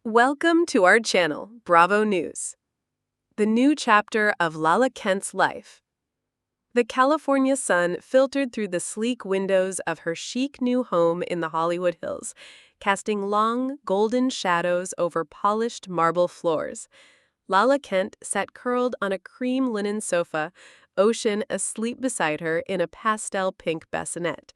Welcome to our channel, Bravo News. The new chapter of Lala Kent's life. The California sun filtered through the sleek windows of her chic new home in the Hollywood Hills, casting long, golden shadows over polished marble floors. Lala Kent sat curled on a cream linen sofa, Ocean asleep beside her in a pastel pink bassinet.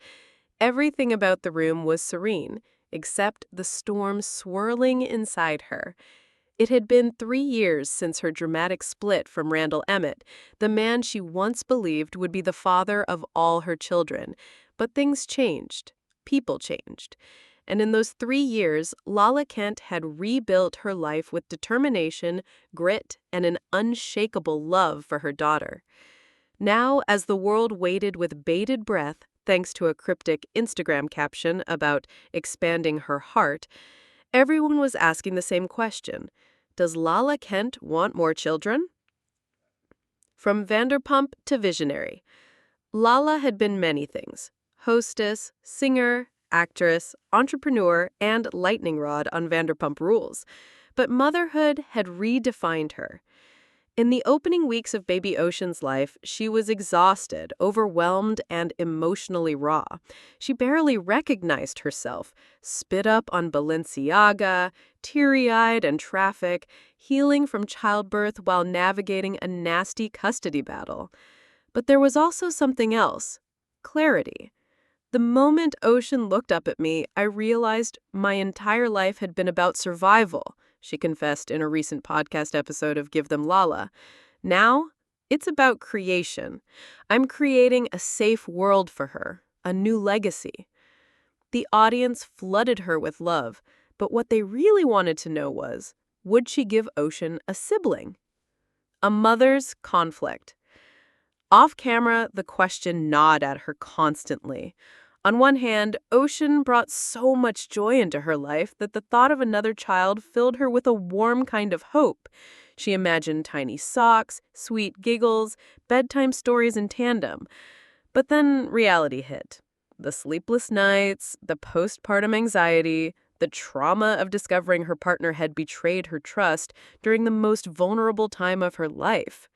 Everything about the room was serene, except the storm swirling inside her. It had been 3 years since her dramatic split from Randall Emmett, the man she once believed would be the father of all her children. But things changed. People changed. And in those 3 years, Lala Kent had rebuilt her life with determination, grit, and an unshakable love for her daughter. Now, as the world waited with bated breath, thanks to a cryptic Instagram caption about expanding her heart, everyone was asking the same question. Does Lala Kent want more children? From Vanderpump to visionary, Lala had been many things: hostess, singer, actress, entrepreneur, and lightning rod on Vanderpump Rules. But motherhood had redefined her. In the opening weeks of baby Ocean's life, she was exhausted, overwhelmed, and emotionally raw. She barely recognized herself, spit up on Balenciaga, teary-eyed and traffic, healing from childbirth while navigating a nasty custody battle. But there was also something else: clarity. The moment Ocean looked up at me, I realized my entire life had been about survival, she confessed in a recent podcast episode of Give Them Lala. Now, it's about creation. I'm creating a safe world for her, a new legacy. The audience flooded her with love, but what they really wanted to know was, would she give Ocean a sibling? A mother's conflict. Off camera, the question gnawed at her constantly. On one hand, Ocean brought so much joy into her life that the thought of another child filled her with a warm kind of hope. She imagined tiny socks, sweet giggles, bedtime stories in tandem. But then reality hit. The sleepless nights, the postpartum anxiety, the trauma of discovering her partner had betrayed her trust during the most vulnerable time of her life.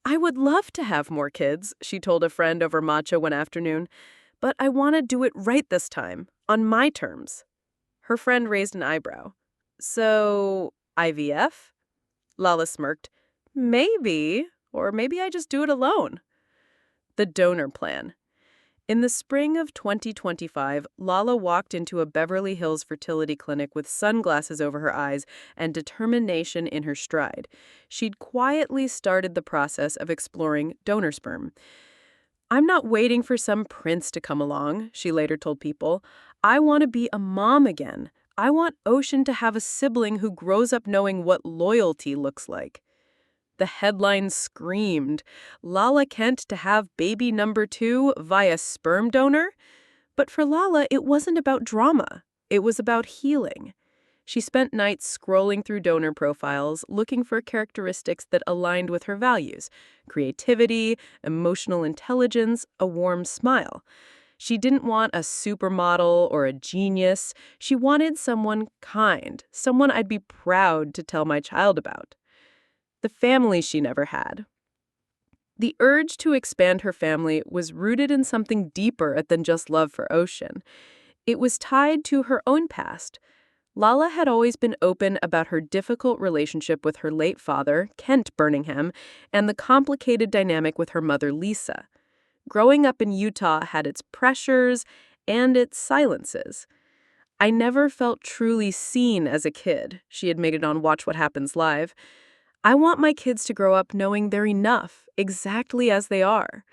I would love to have more kids, she told a friend over matcha one afternoon, but I want to do it right this time, on my terms. Her friend raised an eyebrow. So, IVF? Lala smirked. Maybe, or maybe I just do it alone. The donor plan. In the spring of 2025, Lala walked into a Beverly Hills fertility clinic with sunglasses over her eyes and determination in her stride. She'd quietly started the process of exploring donor sperm. I'm not waiting for some prince to come along, she later told People. I want to be a mom again. I want Ocean to have a sibling who grows up knowing what loyalty looks like. The headline screamed, Lala Kent to have baby number 2 via sperm donor? But for Lala, it wasn't about drama. It was about healing. She spent nights scrolling through donor profiles, looking for characteristics that aligned with her values: creativity, emotional intelligence, a warm smile. She didn't want a supermodel or a genius. She wanted someone kind, someone I'd be proud to tell my child about. The family she never had. The urge to expand her family was rooted in something deeper than just love for Ocean. It was tied to her own past. Lala had always been open about her difficult relationship with her late father, Kent Birmingham, and the complicated dynamic with her mother, Lisa. Growing up in Utah had its pressures and its silences. I never felt truly seen as a kid, she admitted on Watch What Happens Live. I want my kids to grow up knowing they're enough, exactly as they are.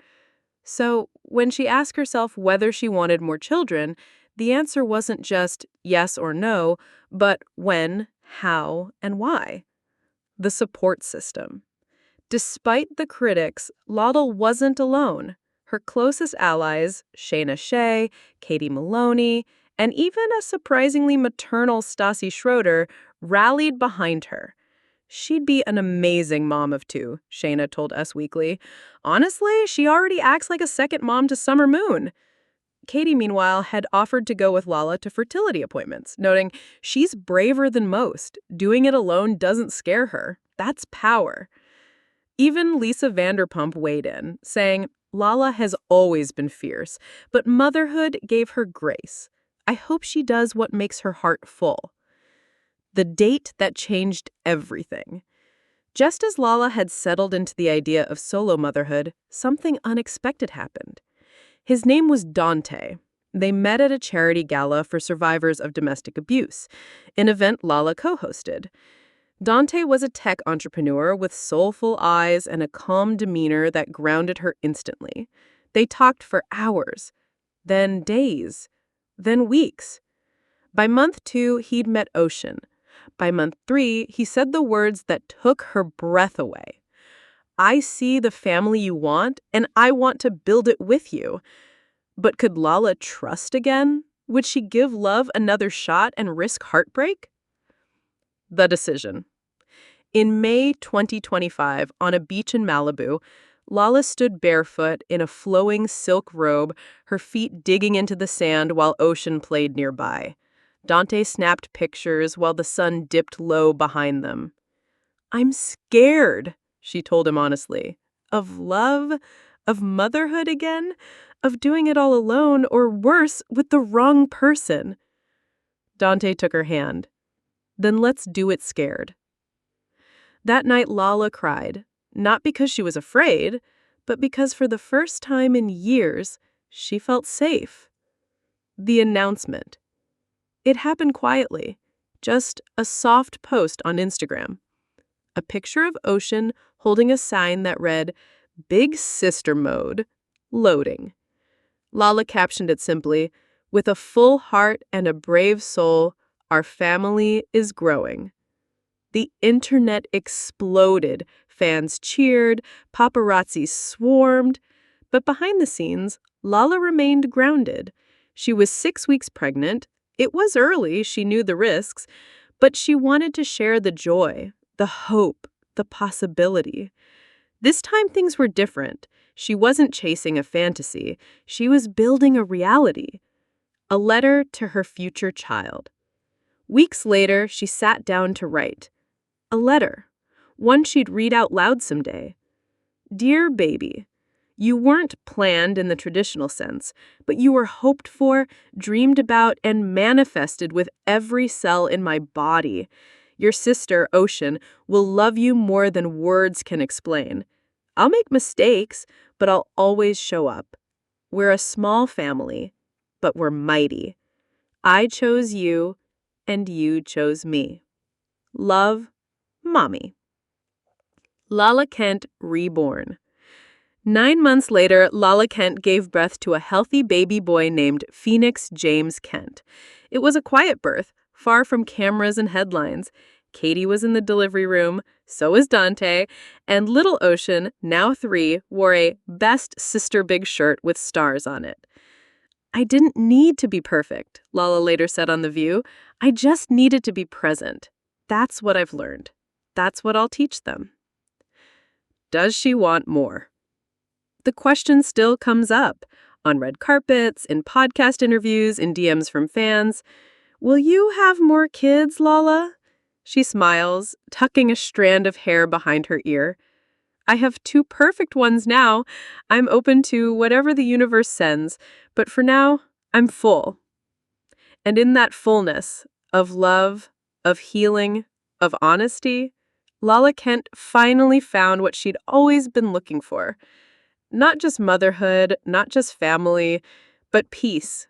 So, when she asked herself whether she wanted more children, the answer wasn't just yes or no, but when, how, and why. The support system. Despite the critics, Lala wasn't alone. Her closest allies, Shayna Shea, Katie Maloney, and even a surprisingly maternal Stassi Schroeder, rallied behind her. She'd be an amazing mom of 2, Shayna told Us Weekly. Honestly, she already acts like a second mom to Summer Moon. Katie, meanwhile, had offered to go with Lala to fertility appointments, noting she's braver than most. Doing it alone doesn't scare her. That's power. Even Lisa Vanderpump weighed in, saying, Lala has always been fierce, but motherhood gave her grace. I hope she does what makes her heart full. The date that changed everything. Just as Lala had settled into the idea of solo motherhood, something unexpected happened. His name was Dante. They met at a charity gala for survivors of domestic abuse, an event Lala co-hosted. Dante was a tech entrepreneur with soulful eyes and a calm demeanor that grounded her instantly. They talked for hours, then days, then weeks. By month 2, he'd met Ocean. By month 3, he said the words that took her breath away. I see the family you want, and I want to build it with you. But could Lala trust again? Would she give love another shot and risk heartbreak? The decision. In May 2025, on a beach in Malibu, Lala stood barefoot in a flowing silk robe, her feet digging into the sand while Ocean played nearby. Dante snapped pictures while the sun dipped low behind them. I'm scared, she told him honestly. Of love? Of motherhood again? Of doing it all alone, or worse, with the wrong person? Dante took her hand. Then let's do it scared. That night, Lala cried, not because she was afraid, but because for the first time in years, she felt safe. The announcement. It happened quietly, just a soft post on Instagram. A picture of Ocean holding a sign that read, Big Sister Mode, loading. Lala captioned it simply, with a full heart and a brave soul, our family is growing. The internet exploded. Fans cheered, paparazzi swarmed. But behind the scenes, Lala remained grounded. She was 6 weeks pregnant. It was early, she knew the risks, but she wanted to share the joy, the hope, the possibility. This time things were different. She wasn't chasing a fantasy. She was building a reality. A letter to her future child. Weeks later, she sat down to write. A letter, one she'd read out loud someday. Dear baby, you weren't planned in the traditional sense, but you were hoped for, dreamed about, and manifested with every cell in my body. Your sister, Ocean, will love you more than words can explain. I'll make mistakes, but I'll always show up. We're a small family, but we're mighty. I chose you, and you chose me. Love, Mommy. Lala Kent reborn. 9 months later, Lala Kent gave birth to a healthy baby boy named Phoenix James Kent. It was a quiet birth, far from cameras and headlines. Katie was in the delivery room, so was Dante, and little Ocean, now 3, wore a Best Sister Big shirt with stars on it. I didn't need to be perfect, Lala later said on The View. I just needed to be present. That's what I've learned. That's what I'll teach them. Does she want more? The question still comes up on red carpets, in podcast interviews, in DMs from fans. Will you have more kids, Lala? She smiles, tucking a strand of hair behind her ear. I have 2 perfect ones now. I'm open to whatever the universe sends, but for now, I'm full. And in that fullness of love, of healing, of honesty, Lala Kent finally found what she'd always been looking for. Not just motherhood, not just family, but peace.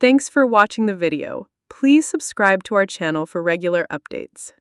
Thanks for watching the video. Please subscribe to our channel for regular updates.